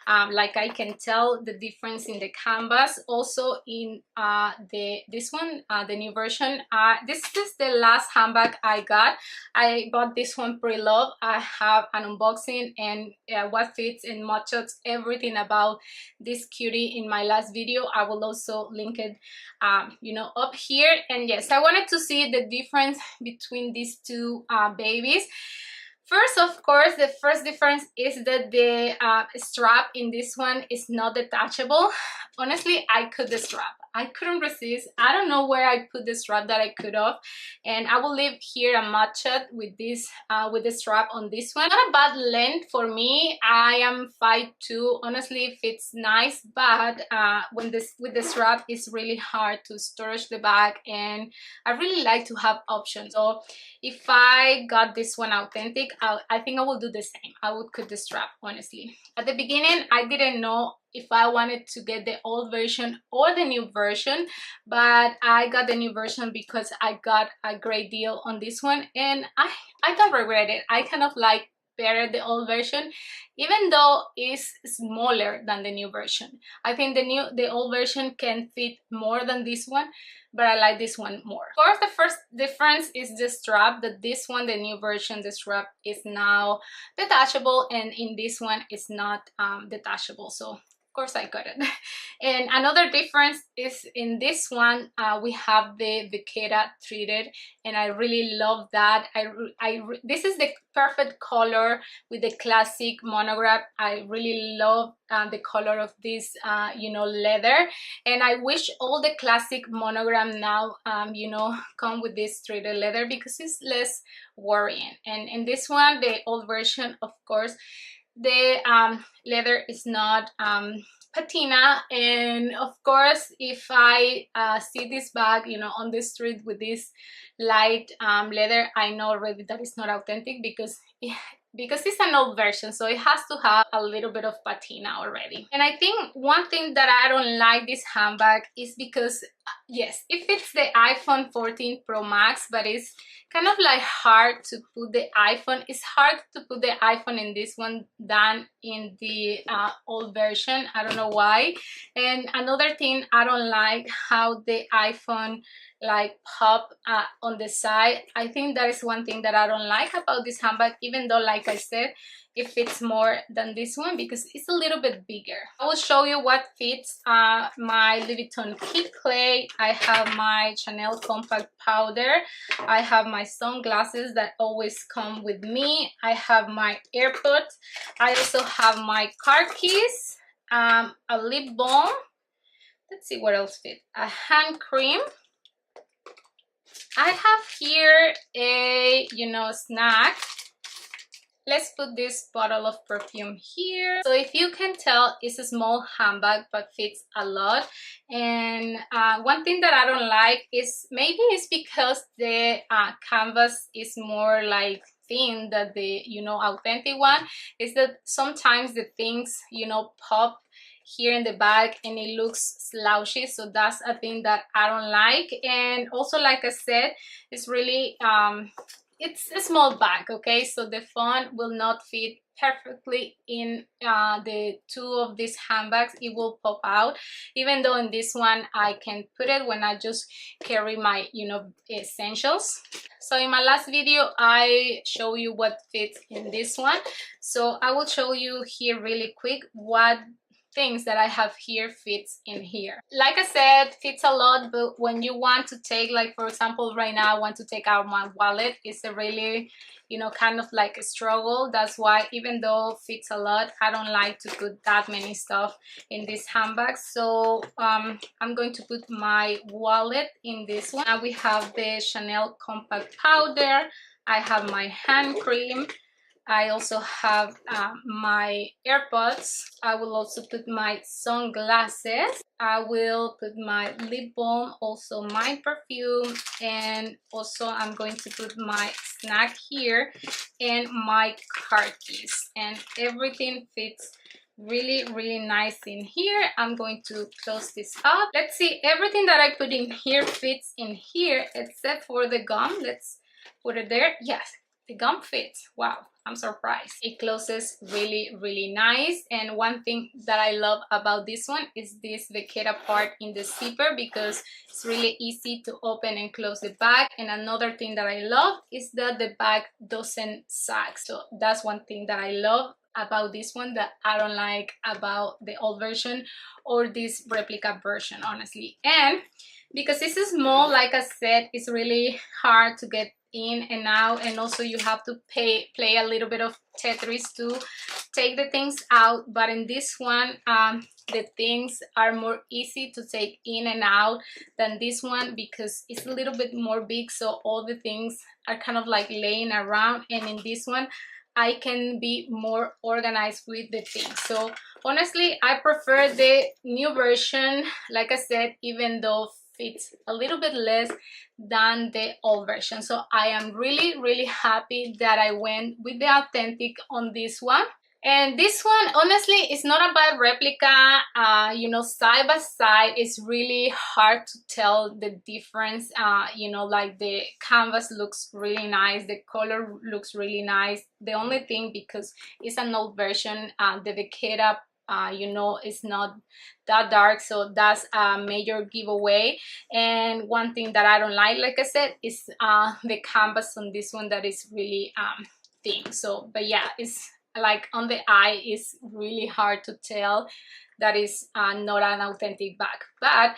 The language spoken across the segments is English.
like I can tell the difference in the canvas. Also in this one, the new version, this is the last handbag I got. I bought this one pre-love. I have an unboxing and what fits and matches everything about this cutie in my last video. I will also link it you know, up here. And yes, I wanted to see the difference between these two babies. First, of course, the first difference is that the strap in this one is not detachable. Honestly, I cut the strap. I couldn't resist. I don't know where I put the strap that I cut off, and I will leave here a match with this with the strap on this one. Not a bad length for me. I am 5'2". Honestly, it fits nice, but when this with the strap, it's really hard to storage the bag, and I really like to have options. So if I got this one authentic, I think I will do the same. I would cut the strap, honestly. At the beginning, I didn't know if I wanted to get the old version or the new version, but I got the new version because I got a great deal on this one, and I don't regret it. I kind of like better the old version, even though it's smaller than the new version. I think the old version can fit more than this one, but I like this one more. Of course, the first difference is the strap. That this one, the new version, the strap is now detachable, and in this one it's not detachable. So of course I got it. And another difference is in this one we have the Vacata treated, and I really love that. This is the perfect color with the classic monogram. I really love the color of this you know, leather, and I wish all the classic monogram now you know, come with this treated leather because it's less worrying. And in this one, the old version, of course, the leather is not patina, and of course if I see this bag, you know, on the street with this light leather, I know already that it's not authentic because it's an old version, so it has to have a little bit of patina already. And I think one thing that I don't like this handbag is because yes, it fits the iPhone 14 Pro Max, but it's kind of like hard to put the iPhone. It's hard to put the iPhone in this one than in the old version. I don't know why. And another thing, I don't like how the iPhone like pop on the side. I think that is one thing that I don't like about this handbag, even though, like I said, it fits more than this one because it's a little bit bigger. I will show you what fits my Louis Vuitton Kid Clay. I have my Chanel compact powder. I have my sunglasses that always come with me. I have my AirPods. I also have my car keys, a lip balm. Let's see what else fits. A hand cream. I have here a, you know, snack. Let's put this bottle of perfume here. So if you can tell, it's a small handbag but fits a lot. And one thing that I don't like is, maybe it's because the canvas is more like thin than the, you know, authentic one, is that sometimes the things, you know, pop here in the bag and it looks slouchy. So that's a thing that I don't like. And also, like I said, it's really it's a small bag, okay, so the font will not fit perfectly in the two of these handbags. It will pop out, even though in this one I can put it when I just carry my, you know, essentials. So in my last video I show you what fits in this one, so I will show you here really quick what things that I have here fits in here. Like I said, fits a lot, but when you want to take, like for example right now I want to take out my wallet, it's a really, you know, kind of like a struggle. That's why, even though fits a lot, I don't like to put that many stuff in this handbag. So I'm going to put my wallet in this one. Now we have the Chanel compact powder. I have my hand cream. I also have my AirPods. I will also put my sunglasses. I will put my lip balm, also my perfume, and also I'm going to put my snack here and my car keys. And everything fits really nice in here. I'm going to close this up. Let's see, everything that I put in here fits in here except for the gum. Let's put it there. Yes, the gum fits. Wow, I'm surprised. It closes really nice. And one thing that I love about this one is this vaquera part in the zipper, because it's really easy to open and close the bag. And another thing that I love is that the bag doesn't sag. So that's one thing that I love about this one that I don't like about the old version or this replica version, honestly. And because this is small, like I said, it's really hard to get in and out, and also you have to play a little bit of Tetris to take the things out. But in this one, the things are more easy to take in and out than this one, because it's a little bit more big, so all the things are kind of like laying around. And in this one, I can be more organized with the things. So honestly, I prefer the new version, like I said, even though fits a little bit less than the old version. So I am really happy that I went with the authentic on this one. And this one, honestly, is not a bad replica. You know, side by side, it's really hard to tell the difference. You know, like the canvas looks really nice, the color looks really nice. The only thing, because it's an old version, the vaquera, you know, it's not that dark, so that's a major giveaway. And one thing that I don't like I said, is the canvas on this one, that is really thin. So, but yeah, it's like on the eye, it's really hard to tell that is not an authentic bag. But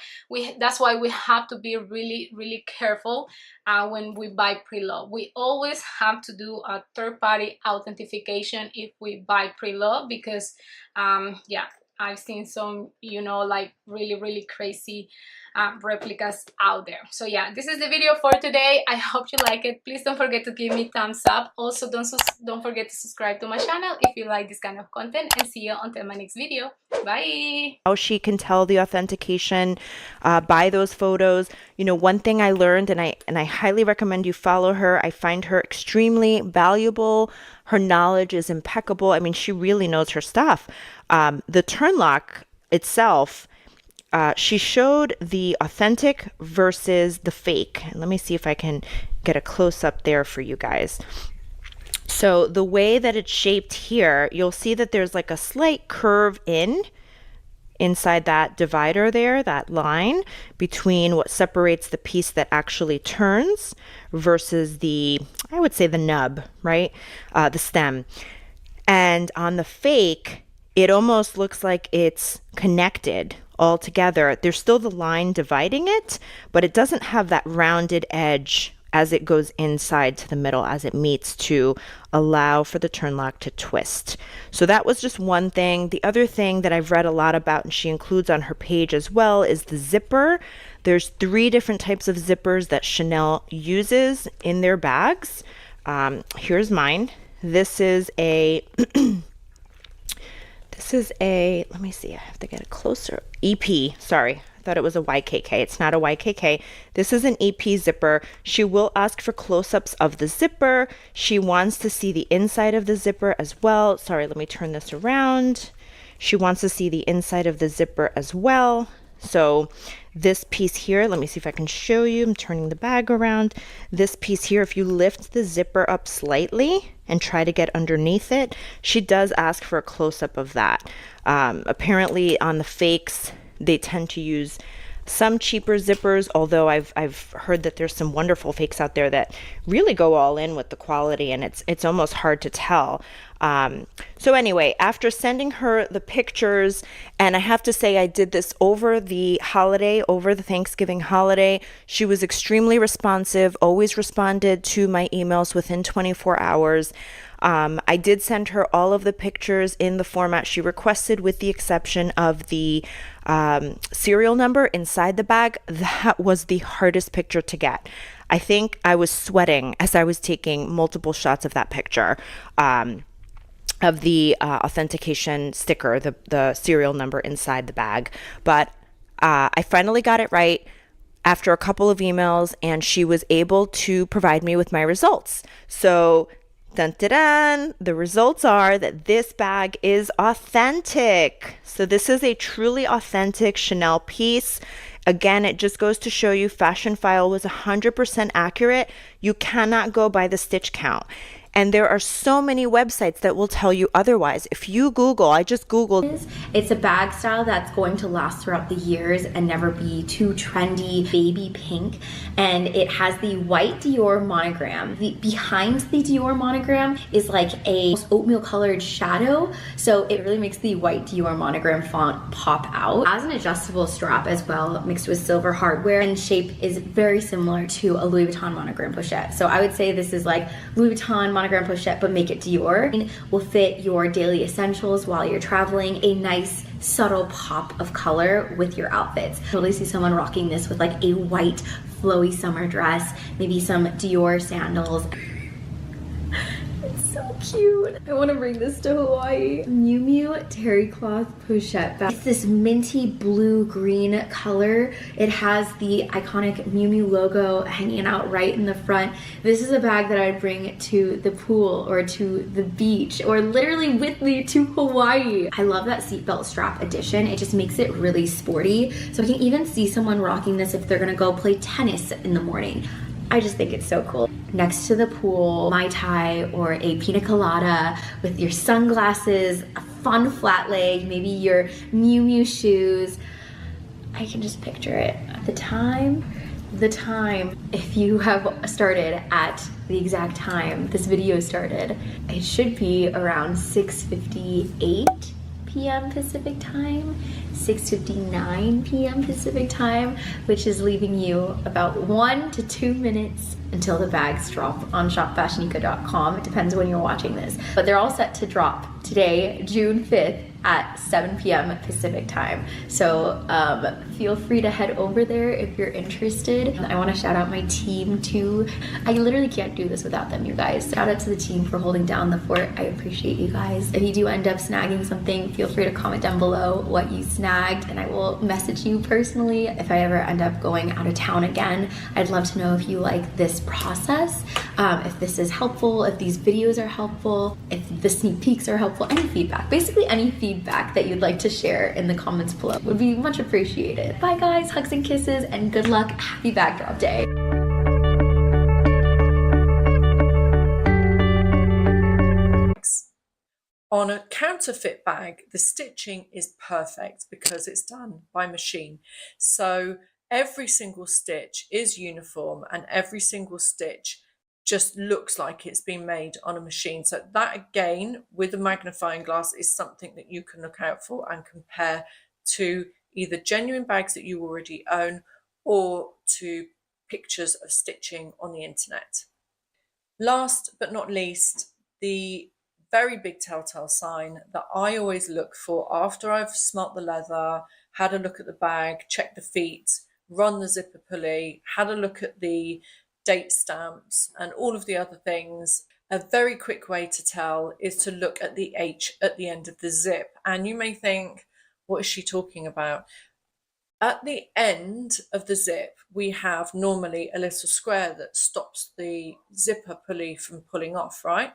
that's why we have to be really careful when we buy pre-loved. We always have to do a third-party authentication if we buy pre-loved, because yeah, I've seen some, you know, like really crazy replicas out there. So yeah, this is the video for today. I hope you like it. Please don't forget to give me thumbs up. Also, don't forget to subscribe to my channel if you like this kind of content, and see you until my next video. Bye. How she can tell the authentication by those photos. You know, one thing I learned, and I highly recommend you follow her. I find her extremely valuable. Her knowledge is impeccable. I mean, she really knows her stuff. The turn lock itself, she showed the authentic versus the fake. And let me see if I can get a close up there for you guys. So the way that it's shaped here, you'll see that there's like a slight curve inside that divider there, that line between what separates the piece that actually turns versus the, I would say, the nub, right? The stem. And on the fake, it almost looks like it's connected all together. There's still the line dividing it, but it doesn't have that rounded edge as it goes inside to the middle, as it meets to allow for the turn lock to twist. So that was just one thing. The other thing that I've read a lot about, and she includes on her page as well, is the zipper. There's 3 different types of zippers that Chanel uses in their bags. Here's mine. This is a let me see, I have to get it closer. EP, sorry. I thought it was a YKK. It's not a YKK. This is an EP zipper. She will ask for close-ups of the zipper. She wants to see the inside of the zipper as well. Sorry, let me turn this around. She wants to see the inside of the zipper as well. So this piece here, let me see if I can show you. I'm turning the bag around. This piece here, if you lift the zipper up slightly and try to get underneath it, she does ask for a close-up of that. Apparently on the fakes, they tend to use some cheaper zippers, although I've heard that there's some wonderful fakes out there that really go all in with the quality, and it's almost hard to tell. So anyway, after sending her the pictures, and I have to say I did this over the Thanksgiving holiday, she was extremely responsive, always responded to my emails within 24 hours. I did send her all of the pictures in the format she requested, with the exception of the serial number inside the bag. That was the hardest picture to get. I think I was sweating as I was taking multiple shots of that picture. Of the authentication sticker, the serial number inside the bag. But I finally got it right after a couple of emails, and she was able to provide me with my results. So, dun, dun, dun, the results are that this bag is authentic. So this is a truly authentic Chanel piece. Again, it just goes to show you Fashion File was 100% accurate. You cannot go by the stitch count. And there are so many websites that will tell you otherwise. If you Google, I just Googled. It's a bag style that's going to last throughout the years and never be too trendy, baby pink. And it has the white Dior monogram. Behind the Dior monogram is like a oatmeal colored shadow. So it really makes the white Dior monogram font pop out. It has an adjustable strap as well, mixed with silver hardware, and shape is very similar to a Louis Vuitton monogram pochette. So I would say this is like Louis Vuitton monogram pochette, but make it Dior. It will fit your daily essentials while you're traveling. A nice subtle pop of color with your outfits. Totally see someone rocking this with like a white flowy summer dress, maybe some Dior sandals. It's so cute. I want to bring this to Hawaii. Miu Miu terry cloth pochette bag. It's this minty blue green color. It has the iconic Miu Miu logo hanging out right in the front. This is a bag that I'd bring to the pool or to the beach or literally with me to Hawaii. I love that seatbelt strap addition. It just makes it really sporty. So I can even see someone rocking this if they're gonna go play tennis in the morning. I just think it's so cool. Next to the pool, Mai Tai or a pina colada with your sunglasses, a fun flat leg, maybe your Miu Miu shoes. I can just picture it. The time, if you have started at the exact time this video started, it should be around 6:58 p.m. Pacific time, 6:59 p.m. Pacific time, which is leaving you about 1 to 2 minutes until the bags drop on shopfashionica.com. It depends when you're watching this, but they're all set to drop today, June 5th at 7 p.m. Pacific time. So feel free to head over there if you're interested. I want to shout out my team too. I literally can't do this without them, you guys. Shout out to the team for holding down the fort. I appreciate you guys. If you do end up snagging something, feel free to comment down below what you snagged and I will message you personally. If I ever end up going out of town again, I'd love to know if you like this process, if this is helpful, if these videos are helpful, if the sneak peeks are helpful, any feedback. Basically any feedback that you'd like to share in the comments below would be much appreciated. Bye guys, hugs and kisses, and good luck. Happy backdrop day. On a counterfeit bag, the stitching is perfect because it's done by machine. So every single stitch is uniform and every single stitch just looks like it's been made on a machine. So that again, with a magnifying glass, is something that you can look out for and compare to either genuine bags that you already own or to pictures of stitching on the internet. Last but not least, the very big telltale sign that I always look for after I've smelt the leather, had a look at the bag, checked the feet, run the zipper pulley, had a look at the date stamps and all of the other things. A very quick way to tell is to look at the H at the end of the zip. And you may think, what is she talking about? At the end of the zip, we have normally a little square that stops the zipper pulley from pulling off, right?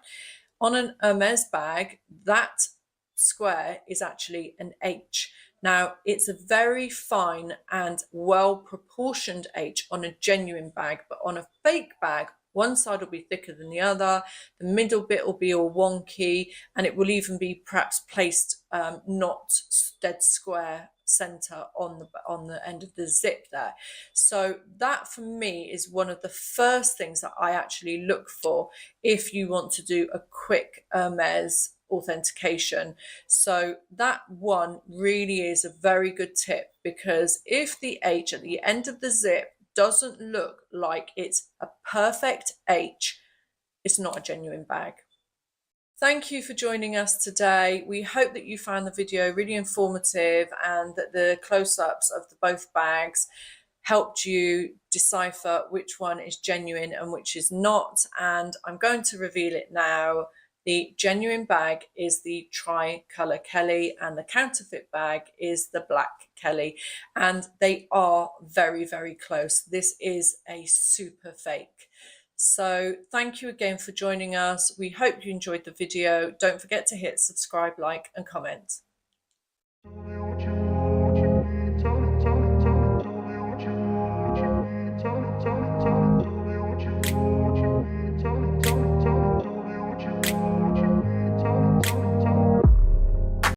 On an Hermes bag, that square is actually an H. Now, it's a very fine and well-proportioned H on a genuine bag, but on a fake bag, one side will be thicker than the other, the middle bit will be all wonky, and it will even be perhaps placed not dead square center on the end of the zip there. So that for me is one of the first things that I actually look for if you want to do a quick Hermes authentication. So that one really is a very good tip, because if the H at the end of the zip doesn't look like it's a perfect H, it's not a genuine bag. Thank you for joining us today. We hope that you found the video really informative and that the close-ups of both bags helped you decipher which one is genuine and which is not. And I'm going to reveal it now. The genuine bag is the tri-colour Kelly and the counterfeit bag is the black Kelly. And they are very, very close. This is a super fake. So thank you again for joining us. We hope you enjoyed the video. Don't forget to hit subscribe, like and comment.